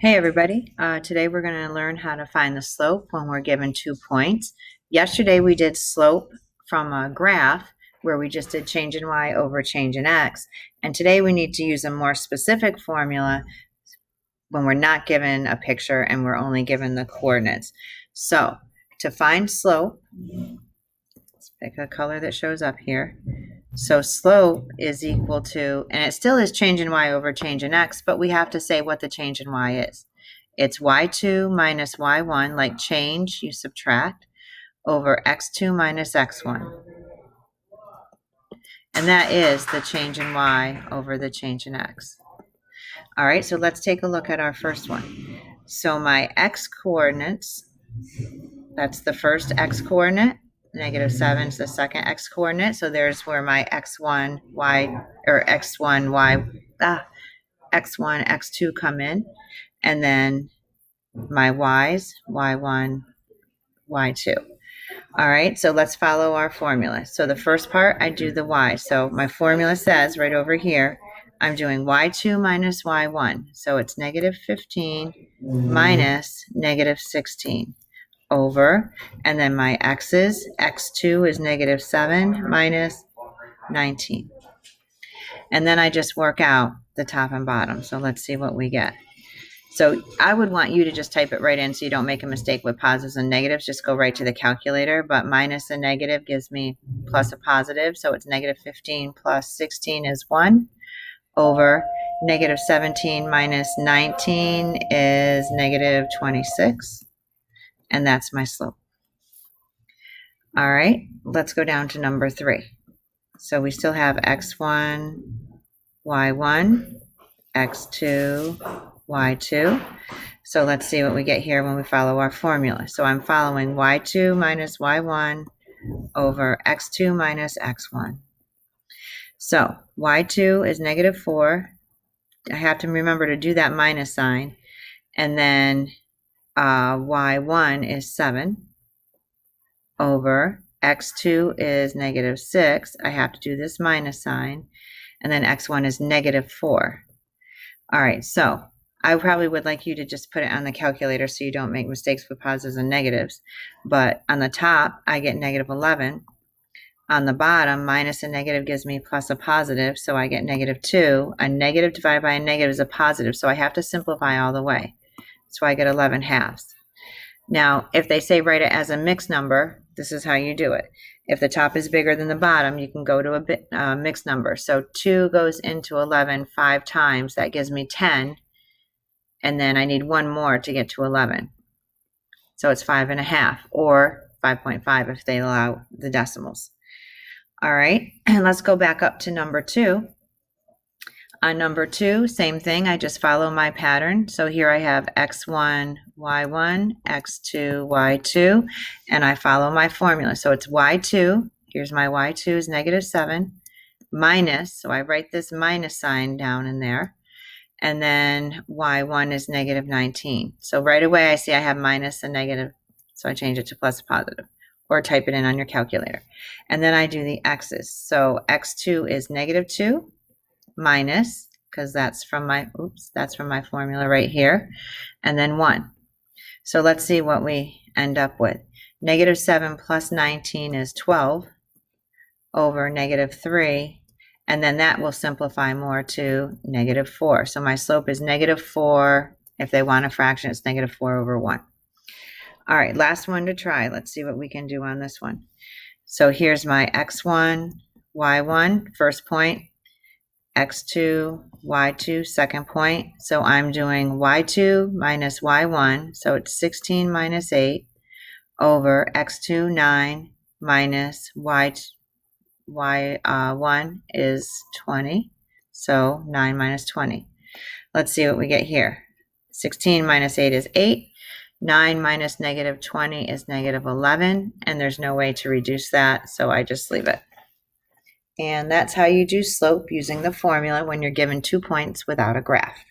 Hey everybody, today we're going to learn how to find the slope when we're given 2 points. Yesterday we did slope from a graph where we just did change in y over change in x, and today we need to use a more specific formula when we're not given a picture and we're only given the coordinates. So to find slope, let's pick a color that shows up here. So slope is equal to, and it still is change in y over change in x, but we have to say what the change in y is. It's y2 minus y1, like change, you subtract, over x2 minus x1. And that is the change in y over the change in x. All right, so let's take a look at our first one. So my x coordinates, that's the first x coordinate. -7 is the second x coordinate. So there's where my x1, x1, x2 come in. And then my y's, y1, y2. All right, so let's follow our formula. So the first part, I do the y. So my formula says right over here, I'm doing y2 minus y1. So it's -15 minus -16 over, and then my x's, x2 is -7 minus 19. And then I just work out the top and bottom. So let's see what we get. So I would want you to just type it right in so you don't make a mistake with positives and negatives. Just go right to the calculator, but minus a negative gives me plus a positive. So it's -15 plus 16 is 1 over -17 minus 19 is -26. And that's my slope. All right, let's go down to number 3. So we still have x1, y1, x2, y2. So let's see what we get here when we follow our formula. So I'm following y2 minus y1 over x2 minus x1. So y2 is -4. I have to remember to do that minus sign. And then y1 is 7 over x2 is -6. I have to do this minus sign. And then x1 is -4. All right, so I probably would like you to just put it on the calculator so you don't make mistakes with positives and negatives. But on the top, I get -11. On the bottom, minus a negative gives me plus a positive, so I get -2. A negative divided by a negative is a positive, so I have to simplify all the way. So I get 11/2. Now, if they say write it as a mixed number, this is how you do it. If the top is bigger than the bottom, you can go to a mixed number. So 2 goes into 11 5 times. That gives me 10. And then I need one more to get to 11. So it's 5.5 or 5.5 if they allow the decimals. All right, and let's go back up to number 2. On number 2, same thing. I just follow my pattern. So here I have x1, y1, x2, y2, and I follow my formula. So it's y2. Here's my y2 is -7 minus, so I write this minus sign down in there. And then y1 is -19. So right away I see I have minus a negative, so I change it to plus a positive, or type it in on your calculator. And then I do the x's. So x2 is -2 minus, because that's from my formula right here, and then 1. So let's see what we end up with. -7 plus 19 is 12 over -3. And then that will simplify more to -4. So my slope is -4. If they want a fraction, it's -4 over 1. All right, last one to try. Let's see what we can do on this one. So here's my x1, y1, first point, x2, y2, second point. So I'm doing y2 minus y1. So it's 16 minus 8 over x2, 9 minus y1 is 20, so 9 minus 20. Let's see what we get here. 16 minus 8 is 8. 9 minus -20 is -11, and there's no way to reduce that, so I just leave it. And that's how you do slope using the formula when you're given 2 points without a graph.